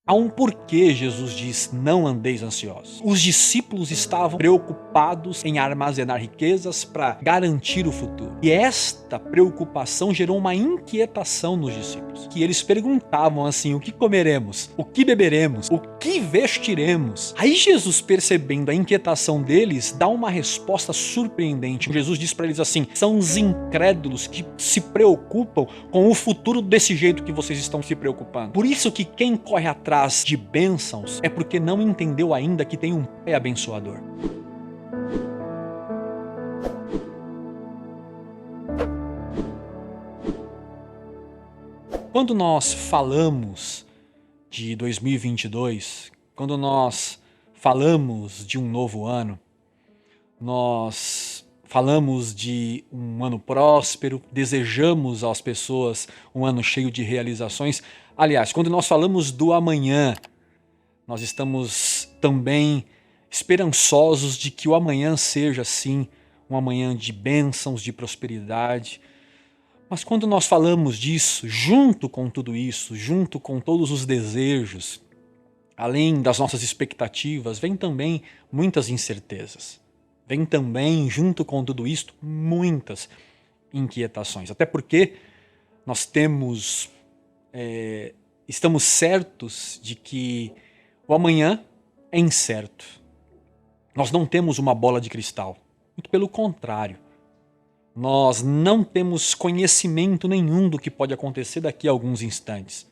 Há um porquê Jesus diz: não andeis ansiosos. Os discípulos estavam preocupados em armazenar riquezas para garantir o futuro. E esta preocupação gerou uma inquietação nos discípulos, que eles perguntavam assim: o que comeremos? O que beberemos? O que vestiremos? Aí Jesus, percebendo a inquietação deles, dá uma resposta surpreendente. Jesus diz para eles assim: são os incrédulos que se preocupam com o futuro desse jeito que vocês estão se preocupando. Por isso que quem corre atrás de bênçãos é porque não entendeu ainda que tem um Pai abençoador. Quando nós falamos de 2022, quando nós falamos de um novo ano, nós falamos de um ano próspero, desejamos às pessoas um ano cheio de realizações. Aliás, quando nós falamos do amanhã, nós estamos também esperançosos de que o amanhã seja, sim, um amanhã de bênçãos, de prosperidade. Mas quando nós falamos disso, junto com tudo isso, junto com todos os desejos, além das nossas expectativas, vem também muitas incertezas. Vem também, junto com tudo isto, muitas inquietações. Até porque nós estamos certos de que o amanhã é incerto. Nós não temos uma bola de cristal. Muito pelo contrário. Nós não temos conhecimento nenhum do que pode acontecer daqui a alguns instantes.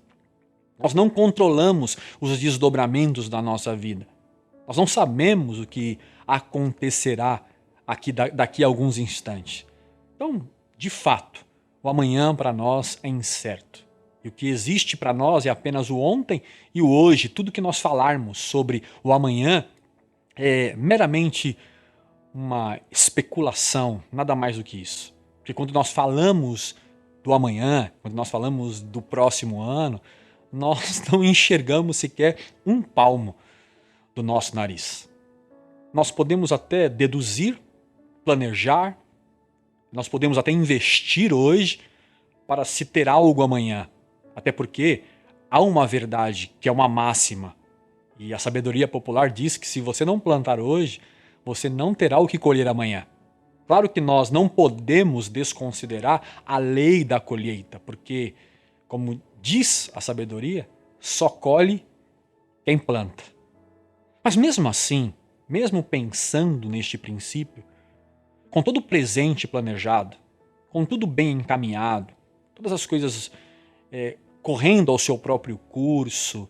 Nós não controlamos os desdobramentos da nossa vida. Nós não sabemos o que acontecerá daqui a alguns instantes. Então, de fato, o amanhã para nós é incerto. E o que existe para nós é apenas o ontem e o hoje. Tudo que nós falarmos sobre o amanhã é meramente uma especulação, nada mais do que isso. Porque quando nós falamos do amanhã, quando nós falamos do próximo ano, nós não enxergamos sequer um palmo do nosso nariz. Nós podemos até deduzir, planejar, nós podemos até investir hoje para se ter algo amanhã. Até porque há uma verdade que é uma máxima. E a sabedoria popular diz que se você não plantar hoje, você não terá o que colher amanhã. Claro que nós não podemos desconsiderar a lei da colheita, porque, como diz a sabedoria, só colhe quem planta. Mas mesmo assim, mesmo pensando neste princípio, com todo o presente planejado, com tudo bem encaminhado, todas as coisas correndo ao seu próprio curso,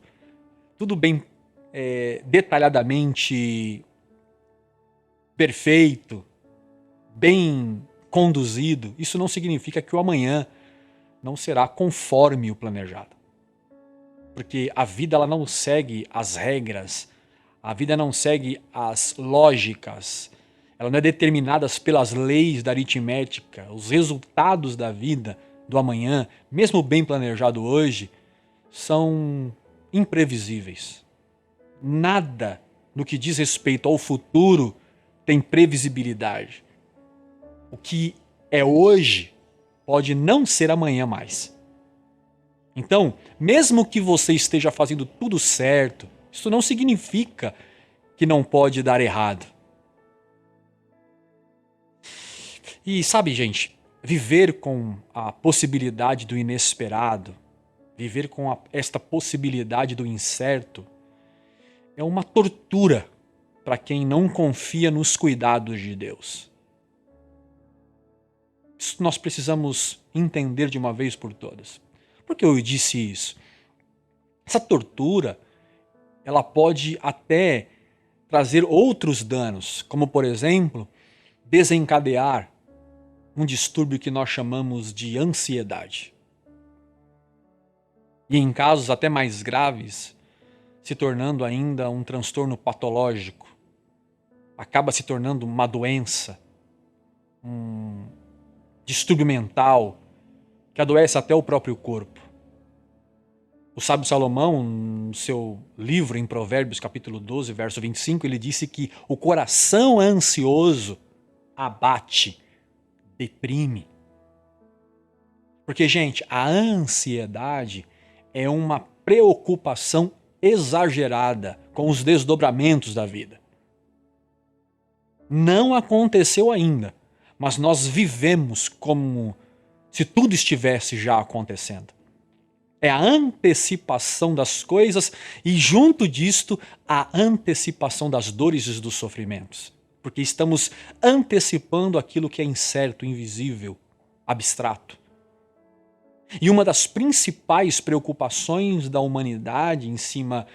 tudo bem detalhadamente perfeito, bem conduzido, isso não significa que o amanhã não será conforme o planejado. Porque a vida ela não segue as regras, a vida não segue as lógicas, ela não é determinada pelas leis da aritmética. Os resultados da vida do amanhã, mesmo bem planejado hoje, são imprevisíveis. Nada no que diz respeito ao futuro tem previsibilidade. O que é hoje pode não ser amanhã mais. Então, mesmo que você esteja fazendo tudo certo, isso não significa que não pode dar errado. E sabe, gente, viver com a possibilidade do inesperado, viver com esta possibilidade do incerto, é uma tortura para quem não confia nos cuidados de Deus. Isso nós precisamos entender de uma vez por todas. Por que eu disse isso? Essa tortura, ela pode até trazer outros danos, como por exemplo, desencadear um distúrbio que nós chamamos de ansiedade. E em casos até mais graves, se tornando ainda um transtorno patológico, acaba se tornando uma doença, um distúrbio mental que adoece até o próprio corpo. O sábio Salomão, no seu livro em Provérbios, capítulo 12, verso 25, ele disse que o coração ansioso abate, deprime. Porque, gente, a ansiedade é uma preocupação exagerada com os desdobramentos da vida. Não aconteceu ainda, mas nós vivemos como se tudo estivesse já acontecendo. É a antecipação das coisas e, junto disto, a antecipação das dores e dos sofrimentos. Porque estamos antecipando aquilo que é incerto, invisível, abstrato. E uma das principais preocupações da humanidade em cima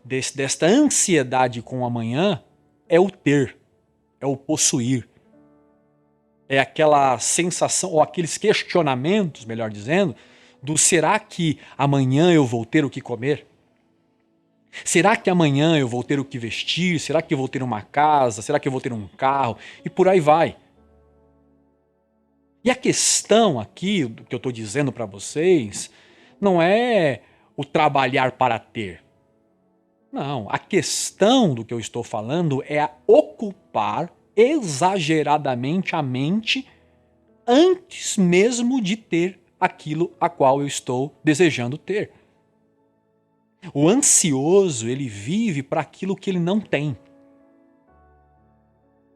desta ansiedade com o amanhã é o ter, é o possuir. É aquela sensação, ou aqueles questionamentos, melhor dizendo, do será que amanhã eu vou ter o que comer? Será que amanhã eu vou ter o que vestir? Será que eu vou ter uma casa? Será que eu vou ter um carro? E por aí vai. E a questão aqui, do que eu estou dizendo para vocês, não é o trabalhar para ter. Não, a questão do que eu estou falando é a ocupar exageradamente a mente antes mesmo de ter aquilo a qual eu estou desejando ter. O ansioso, ele vive para aquilo que ele não tem.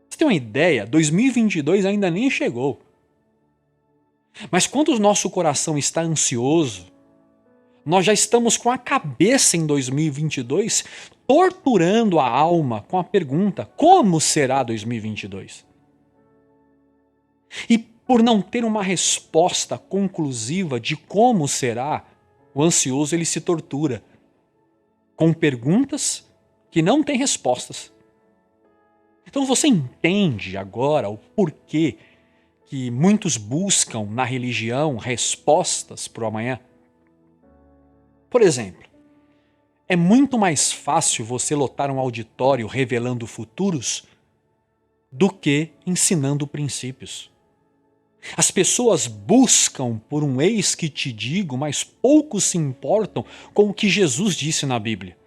Você tem uma ideia? 2022 ainda nem chegou. Mas quando o nosso coração está ansioso, nós já estamos com a cabeça em 2022 torturando a alma com a pergunta: como será 2022? E por não ter uma resposta conclusiva de como será, o ansioso ele se tortura com perguntas que não têm respostas. Então você entende agora o porquê que muitos buscam na religião respostas para o amanhã? Por exemplo, é muito mais fácil você lotar um auditório revelando futuros do que ensinando princípios. As pessoas buscam por um eis que te digo, mas poucos se importam com o que Jesus disse na Bíblia.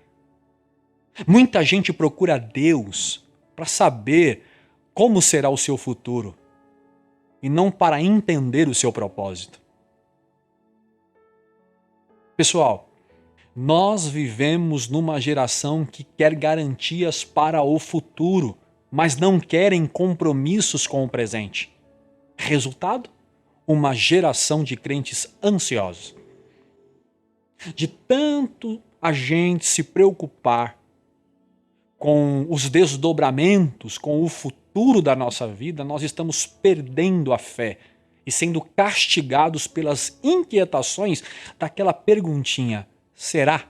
Muita gente procura Deus para saber como será o seu futuro e não para entender o seu propósito. Pessoal, nós vivemos numa geração que quer garantias para o futuro, mas não querem compromissos com o presente. Resultado? Uma geração de crentes ansiosos. De tanto a gente se preocupar com os desdobramentos, com o futuro da nossa vida, nós estamos perdendo a fé e sendo castigados pelas inquietações daquela perguntinha: será?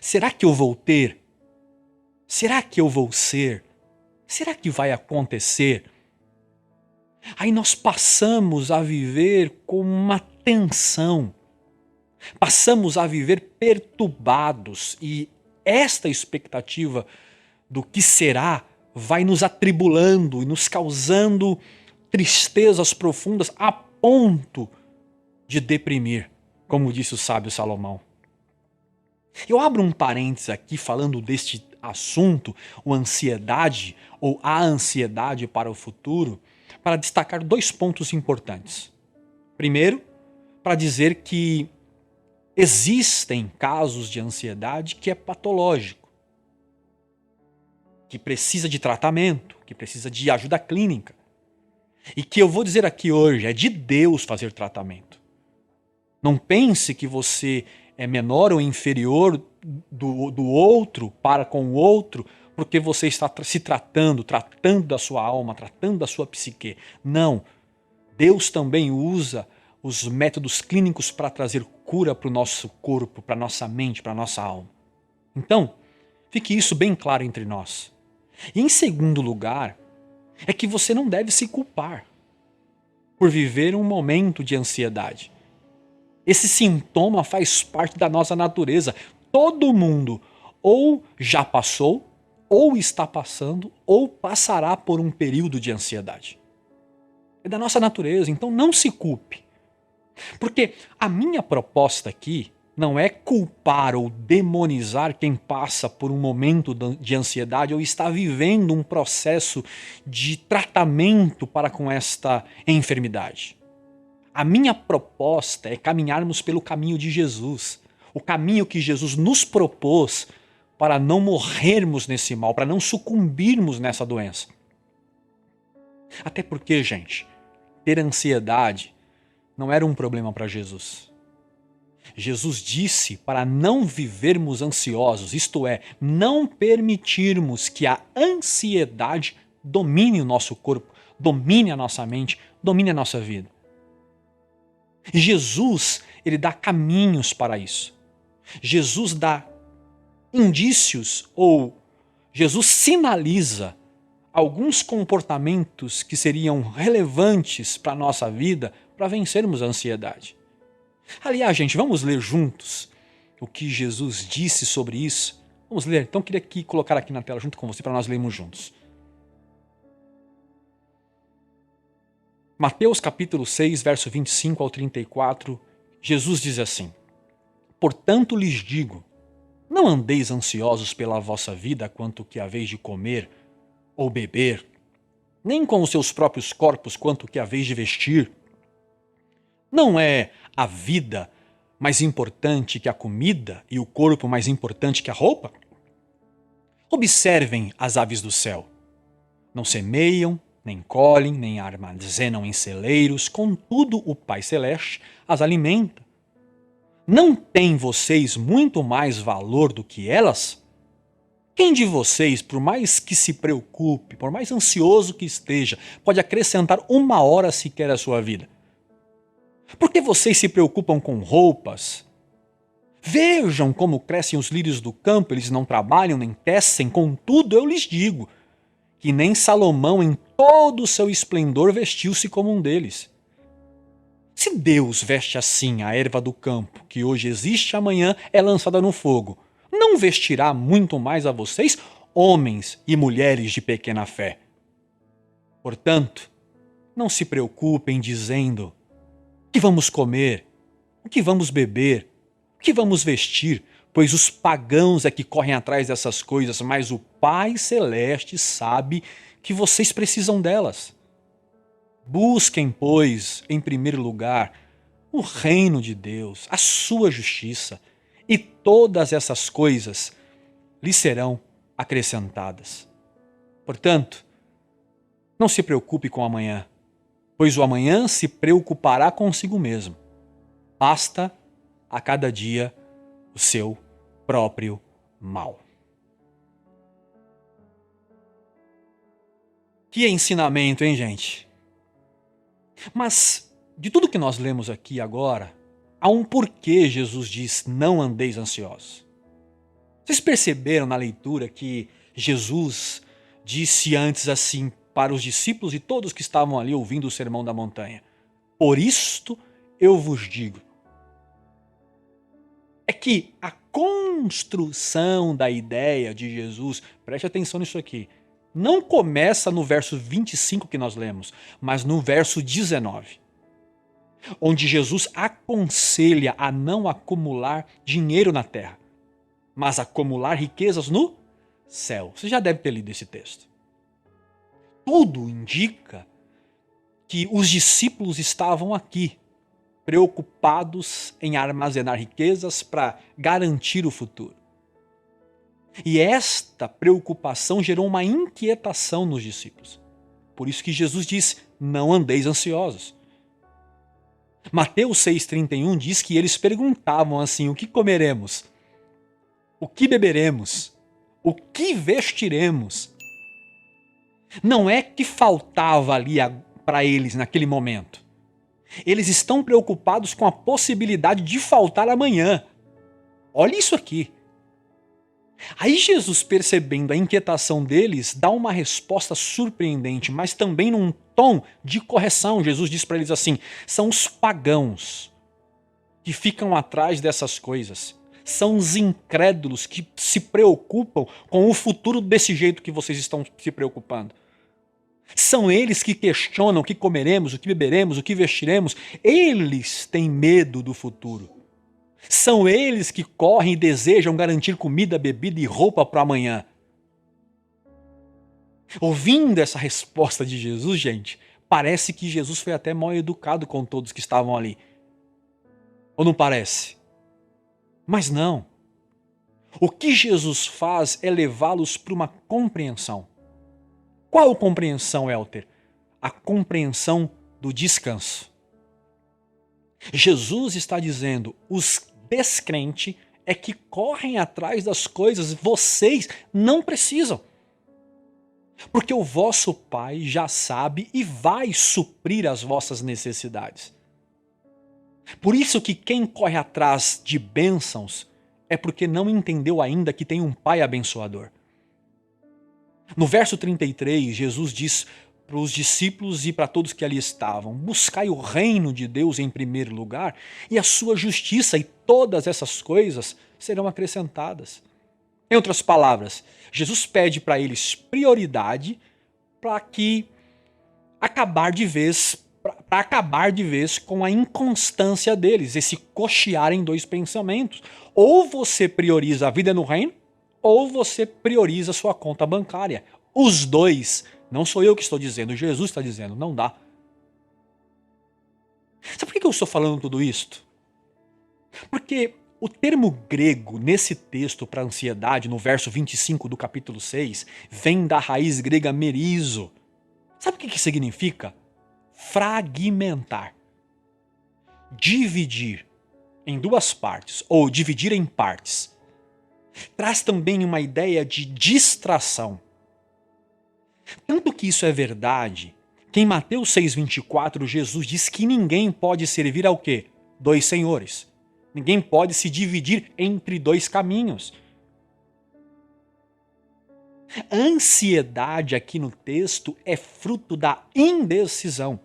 Será que eu vou ter? Será que eu vou ser? Será que vai acontecer? Aí nós passamos a viver com uma tensão, passamos a viver perturbados e esta expectativa do que será vai nos atribulando e nos causando tristezas profundas a ponto de deprimir, como disse o sábio Salomão. Eu abro um parênteses aqui falando deste assunto, a ansiedade ou a ansiedade para o futuro, para destacar 2 pontos importantes. Primeiro, para dizer que existem casos de ansiedade que é patológico, que precisa de tratamento, que precisa de ajuda clínica. E que eu vou dizer aqui hoje, é de Deus fazer tratamento. Não pense que você é menor ou inferior do outro para com o outro, porque você está se tratando da sua alma, tratando da sua psique. Não. Deus também usa os métodos clínicos para trazer cura para o nosso corpo, para a nossa mente, para a nossa alma. Então, fique isso bem claro entre nós. E em segundo lugar, é que você não deve se culpar por viver um momento de ansiedade. Esse sintoma faz parte da nossa natureza. Todo mundo ou já passou, ou está passando, ou passará por um período de ansiedade. É da nossa natureza, então não se culpe. Porque a minha proposta aqui não é culpar ou demonizar quem passa por um momento de ansiedade ou está vivendo um processo de tratamento para com esta enfermidade. A minha proposta é caminharmos pelo caminho de Jesus, O caminho que Jesus nos propôs para não morrermos nesse mal, para não sucumbirmos nessa doença. Até porque, gente, ter ansiedade não era um problema para Jesus. Jesus disse para não vivermos ansiosos, isto é, não permitirmos que a ansiedade domine o nosso corpo, domine a nossa mente, domine a nossa vida. E Jesus, ele dá caminhos para isso. Jesus dá indícios ou Jesus sinaliza alguns comportamentos que seriam relevantes para a nossa vida para vencermos a ansiedade. Aliás, gente, vamos ler juntos o que Jesus disse sobre isso? Vamos ler? Então eu queria colocar aqui na tela junto com você para nós lermos juntos. Mateus capítulo 6, verso 25 ao 34, Jesus diz assim: Portanto lhes digo, não andeis ansiosos pela vossa vida quanto que haveis de comer ou beber, nem com os seus próprios corpos quanto que haveis de vestir. Não é a vida mais importante que a comida e o corpo mais importante que a roupa? Observem as aves do céu. Não semeiam, nem colhem, nem armazenam em celeiros, contudo o Pai Celeste as alimenta. Não têm vocês muito mais valor do que elas? Quem de vocês, por mais que se preocupe, por mais ansioso que esteja, pode acrescentar uma hora sequer à sua vida? Por que vocês se preocupam com roupas? Vejam como crescem os lírios do campo, eles não trabalham nem tecem, contudo eu lhes digo que nem Salomão em todo o seu esplendor vestiu-se como um deles. Se Deus veste assim a erva do campo, que hoje existe e amanhã é lançada no fogo, não vestirá muito mais a vocês, homens e mulheres de pequena fé? Portanto, não se preocupem dizendo: o que vamos comer? O que vamos beber? O que vamos vestir? Pois os pagãos é que correm atrás dessas coisas, mas o Pai Celeste sabe que vocês precisam delas. Busquem, pois, em primeiro lugar, o reino de Deus, a sua justiça, e todas essas coisas lhes serão acrescentadas. Portanto, não se preocupe com o amanhã, pois o amanhã se preocupará consigo mesmo. Basta a cada dia o seu próprio mal. Que ensinamento, hein, gente? Mas, de tudo que nós lemos aqui agora, há um porquê Jesus diz: não andeis ansiosos. Vocês perceberam na leitura que Jesus disse antes assim para os discípulos e todos que estavam ali ouvindo o Sermão da Montanha: por isto eu vos digo. É que a construção da ideia de Jesus, preste atenção nisso aqui, não começa no verso 25 que nós lemos, mas no verso 19. Onde Jesus aconselha a não acumular dinheiro na terra, mas acumular riquezas no céu. Você já deve ter lido esse texto. Tudo indica que os discípulos estavam aqui, preocupados em armazenar riquezas para garantir o futuro. E esta preocupação gerou uma inquietação nos discípulos. Por isso que Jesus disse: não andeis ansiosos. Mateus 6,31 diz que eles perguntavam assim: o que comeremos? O que beberemos? O que vestiremos? Não é que faltava ali para eles naquele momento. Eles estão preocupados com a possibilidade de faltar amanhã. Olha isso aqui. Aí Jesus, percebendo a inquietação deles, dá uma resposta surpreendente, mas também num tom de correção. Jesus diz para eles assim: são os pagãos que ficam atrás dessas coisas. São os incrédulos que se preocupam com o futuro desse jeito que vocês estão se preocupando. São eles que questionam o que comeremos, o que beberemos, o que vestiremos. Eles têm medo do futuro. São eles que correm e desejam garantir comida, bebida e roupa para amanhã. Ouvindo essa resposta de Jesus, gente, parece que Jesus foi até mal educado com todos que estavam ali. Ou não parece? Mas não. O que Jesus faz é levá-los para uma compreensão. Qual compreensão, Elter? A compreensão do descanso. Jesus está dizendo, os descrentes é que correm atrás das coisas, vocês não precisam. Porque o vosso Pai já sabe e vai suprir as vossas necessidades. Por isso que quem corre atrás de bênçãos é porque não entendeu ainda que tem um Pai abençoador. No verso 33, Jesus diz para os discípulos e para todos que ali estavam, buscai o reino de Deus em primeiro lugar e a sua justiça, e todas essas coisas serão acrescentadas. Em outras palavras, Jesus pede para eles prioridade para acabar de vez com a inconstância deles, esse cochear em dois pensamentos. Ou você prioriza a vida no reino, ou você prioriza a sua conta bancária. Os dois, não sou eu que estou dizendo, Jesus está dizendo, não dá. Sabe por que eu estou falando tudo isto? Porque o termo grego nesse texto para ansiedade, no verso 25 do capítulo 6, vem da raiz grega merizo. Sabe o que significa? Fragmentar. Dividir em duas partes, ou dividir em partes. Traz também uma ideia de distração. Tanto que isso é verdade, que em Mateus 6,24 Jesus diz que ninguém pode servir ao quê? Dois senhores. Ninguém pode se dividir entre dois caminhos. A ansiedade aqui no texto é fruto da indecisão.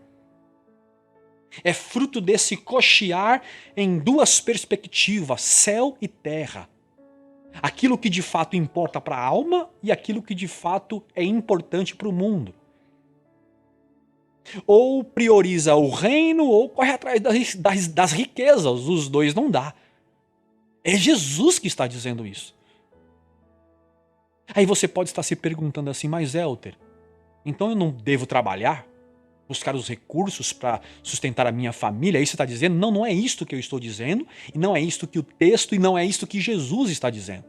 É fruto desse cochear em duas perspectivas, céu e terra. Aquilo que de fato importa para a alma e aquilo que de fato é importante para o mundo. Ou prioriza o reino ou corre atrás das riquezas, os dois não dá. É Jesus que está dizendo isso. Aí você pode estar se perguntando assim, mas Elter, então eu não devo trabalhar? Buscar os recursos para sustentar a minha família? É isso que você está dizendo? Não, não é isto que eu estou dizendo, e não é isto que o texto, e não é isto que Jesus está dizendo.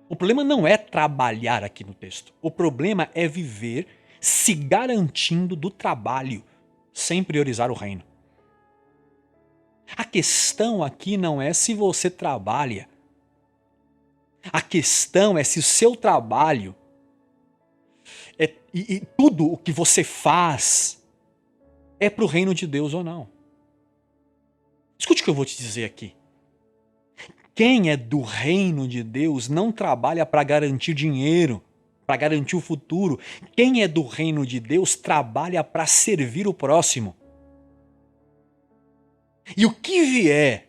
O problema não é trabalhar aqui no texto. O problema é viver se garantindo do trabalho, sem priorizar o reino. A questão aqui não é se você trabalha. A questão é se o seu trabalho e tudo o que você faz é para o reino de Deus ou não. Escute o que eu vou te dizer aqui. Quem é do reino de Deus não trabalha para garantir dinheiro, para garantir o futuro. Quem é do reino de Deus trabalha para servir o próximo. E o que vier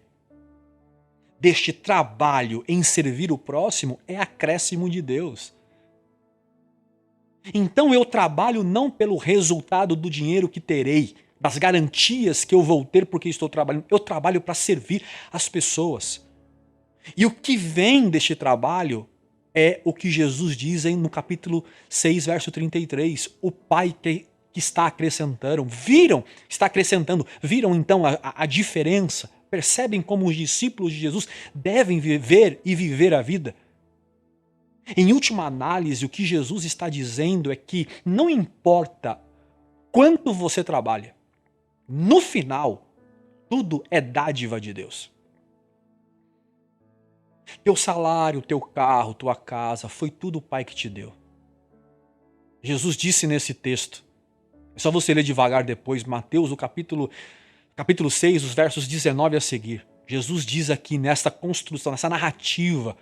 deste trabalho em servir o próximo é acréscimo de Deus. Então eu trabalho não pelo resultado do dinheiro que terei, das garantias que eu vou ter porque estou trabalhando. Eu trabalho para servir as pessoas. E o que vem deste trabalho é o que Jesus diz no capítulo 6, verso 33. O Pai que está acrescentando, viram então a diferença? Percebem como os discípulos de Jesus devem viver e viver a vida? Em última análise, o que Jesus está dizendo é que não importa quanto você trabalha, no final, tudo é dádiva de Deus. Teu salário, teu carro, tua casa, foi tudo o Pai que te deu. Jesus disse nesse texto, é só você ler devagar depois, Mateus, o capítulo 6, os versos 19 a seguir. Jesus diz aqui nesta construção, nessa narrativa,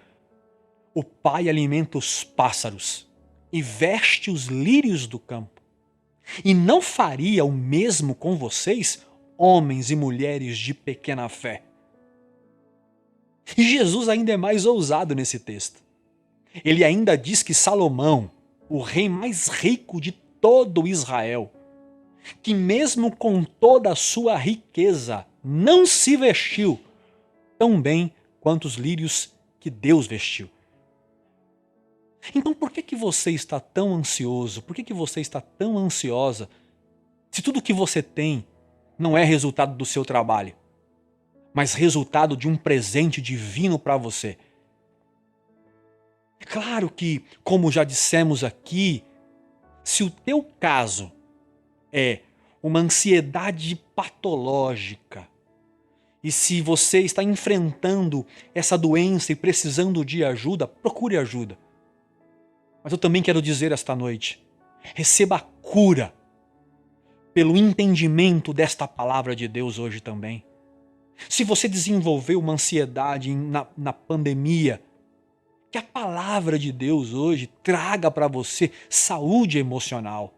o Pai alimenta os pássaros e veste os lírios do campo. E não faria o mesmo com vocês, homens e mulheres de pequena fé? E Jesus ainda é mais ousado nesse texto. Ele ainda diz que Salomão, o rei mais rico de todo Israel, que mesmo com toda a sua riqueza, não se vestiu tão bem quanto os lírios que Deus vestiu. Então por que você está tão ansioso? Por que você está tão ansiosa se tudo que você tem não é resultado do seu trabalho? mas resultado de um presente divino para você. É claro que, como já dissemos aqui, se o teu caso é uma ansiedade patológica, e se você está enfrentando essa doença e precisando de ajuda, procure ajuda. Mas eu também quero dizer esta noite, receba a cura pelo entendimento desta palavra de Deus hoje também. Se você desenvolveu uma ansiedade na pandemia, que a palavra de Deus hoje traga para você saúde emocional.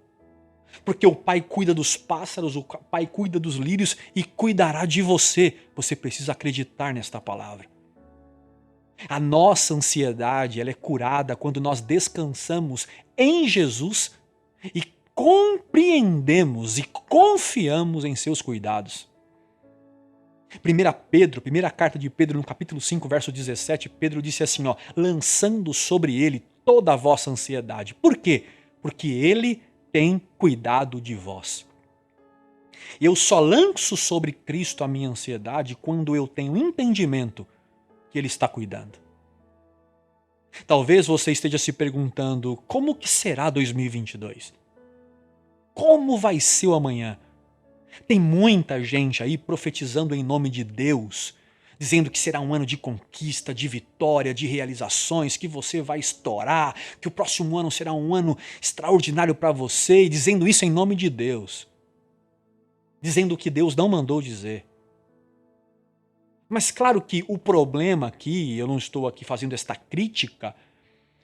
Porque o Pai cuida dos pássaros, o Pai cuida dos lírios e cuidará de você. Você precisa acreditar nesta palavra. A nossa ansiedade, ela é curada quando nós descansamos em Jesus e compreendemos e confiamos em seus cuidados. 1 primeira carta de Pedro, no capítulo 5, verso 17, Pedro disse assim, lançando sobre ele toda a vossa ansiedade. Por quê? Porque ele tem cuidado de vós. Eu só lanço sobre Cristo a minha ansiedade quando eu tenho entendimento que ele está cuidando. Talvez você esteja se perguntando, como que será 2022? Como vai ser o amanhã? Tem muita gente aí profetizando em nome de Deus, dizendo que será um ano de conquista, de vitória, de realizações, que você vai estourar, que o próximo ano será um ano extraordinário para você, e dizendo isso em nome de Deus. Dizendo o que Deus não mandou dizer. Mas claro que o problema aqui, eu não estou aqui fazendo esta crítica,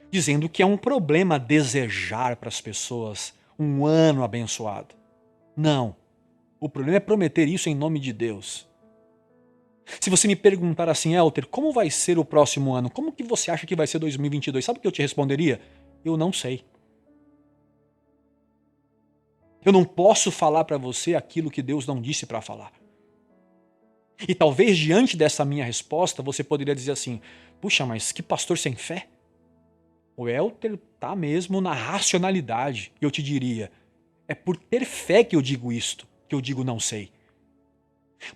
dizendo que é um problema desejar para as pessoas um ano abençoado. Não. O problema é prometer isso em nome de Deus. Se você me perguntar assim, Elter, como vai ser o próximo ano? Como que você acha que vai ser 2022? Sabe o que eu te responderia? Eu não sei. Eu não posso falar para você aquilo que Deus não disse para falar. E talvez diante dessa minha resposta, você poderia dizer assim, puxa, mas que pastor sem fé? O Elter está mesmo na racionalidade. Eu te diria, é por ter fé que eu digo isto, que eu digo não sei.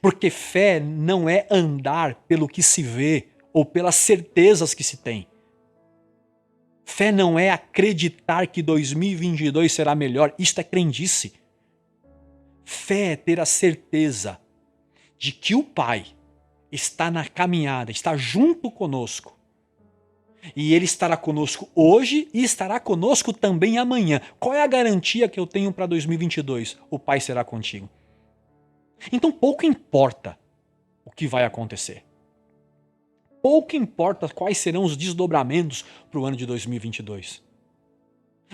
Porque fé não é andar pelo que se vê ou pelas certezas que se tem. Fé não é acreditar que 2022 será melhor, isto é crendice. Fé é ter a certeza de que o Pai está na caminhada, está junto conosco. E Ele estará conosco hoje e estará conosco também amanhã. Qual é a garantia que eu tenho para 2022? O Pai será contigo. Então pouco importa o que vai acontecer. Pouco importa quais serão os desdobramentos para o ano de 2022.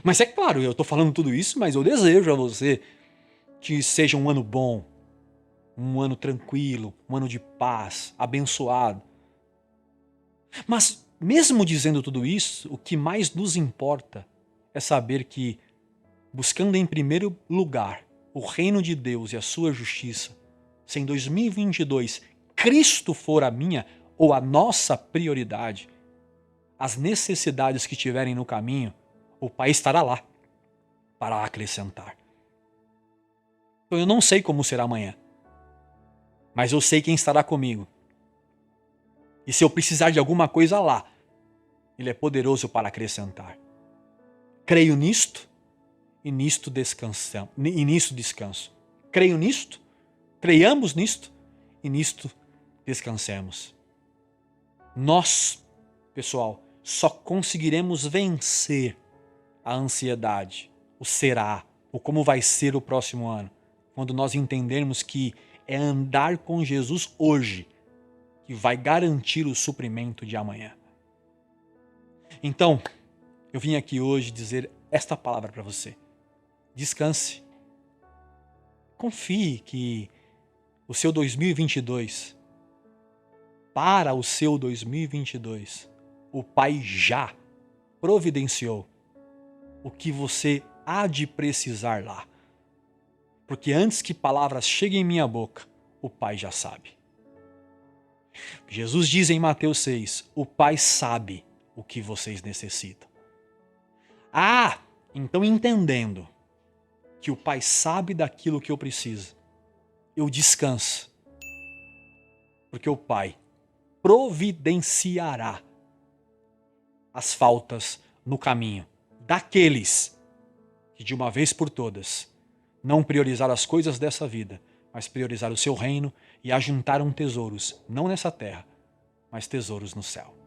Mas é claro, eu estou falando tudo isso, mas eu desejo a você que seja um ano bom, um ano tranquilo, um ano de paz, abençoado. Mas mesmo dizendo tudo isso, o que mais nos importa é saber que, buscando em primeiro lugar o reino de Deus e a sua justiça, se em 2022 Cristo for a minha ou a nossa prioridade, as necessidades que tiverem no caminho, o Pai estará lá para acrescentar. Então eu não sei como será amanhã, mas eu sei quem estará comigo. E se eu precisar de alguma coisa lá, Ele é poderoso para acrescentar. Creio nisto e nisto descanso. Creio nisto, creiamos nisto e nisto descansemos. Nós, pessoal, só conseguiremos vencer a ansiedade, o será, o como vai ser o próximo ano, quando nós entendermos que é andar com Jesus hoje que vai garantir o suprimento de amanhã. Então, eu vim aqui hoje dizer esta palavra para você. Descanse. Confie que o seu 2022, para o seu 2022, o Pai já providenciou o que você há de precisar lá. Porque antes que palavras cheguem em minha boca, o Pai já sabe. Jesus diz em Mateus 6, o Pai sabe o que vocês necessitam. Então entendendo que o Pai sabe daquilo que eu preciso, eu descanso. porque o Pai providenciará as faltas no caminho daqueles que, de uma vez por todas, não priorizar as coisas dessa vida, mas priorizar o seu reino e ajuntaram tesouros, não nessa terra, mas tesouros no céu.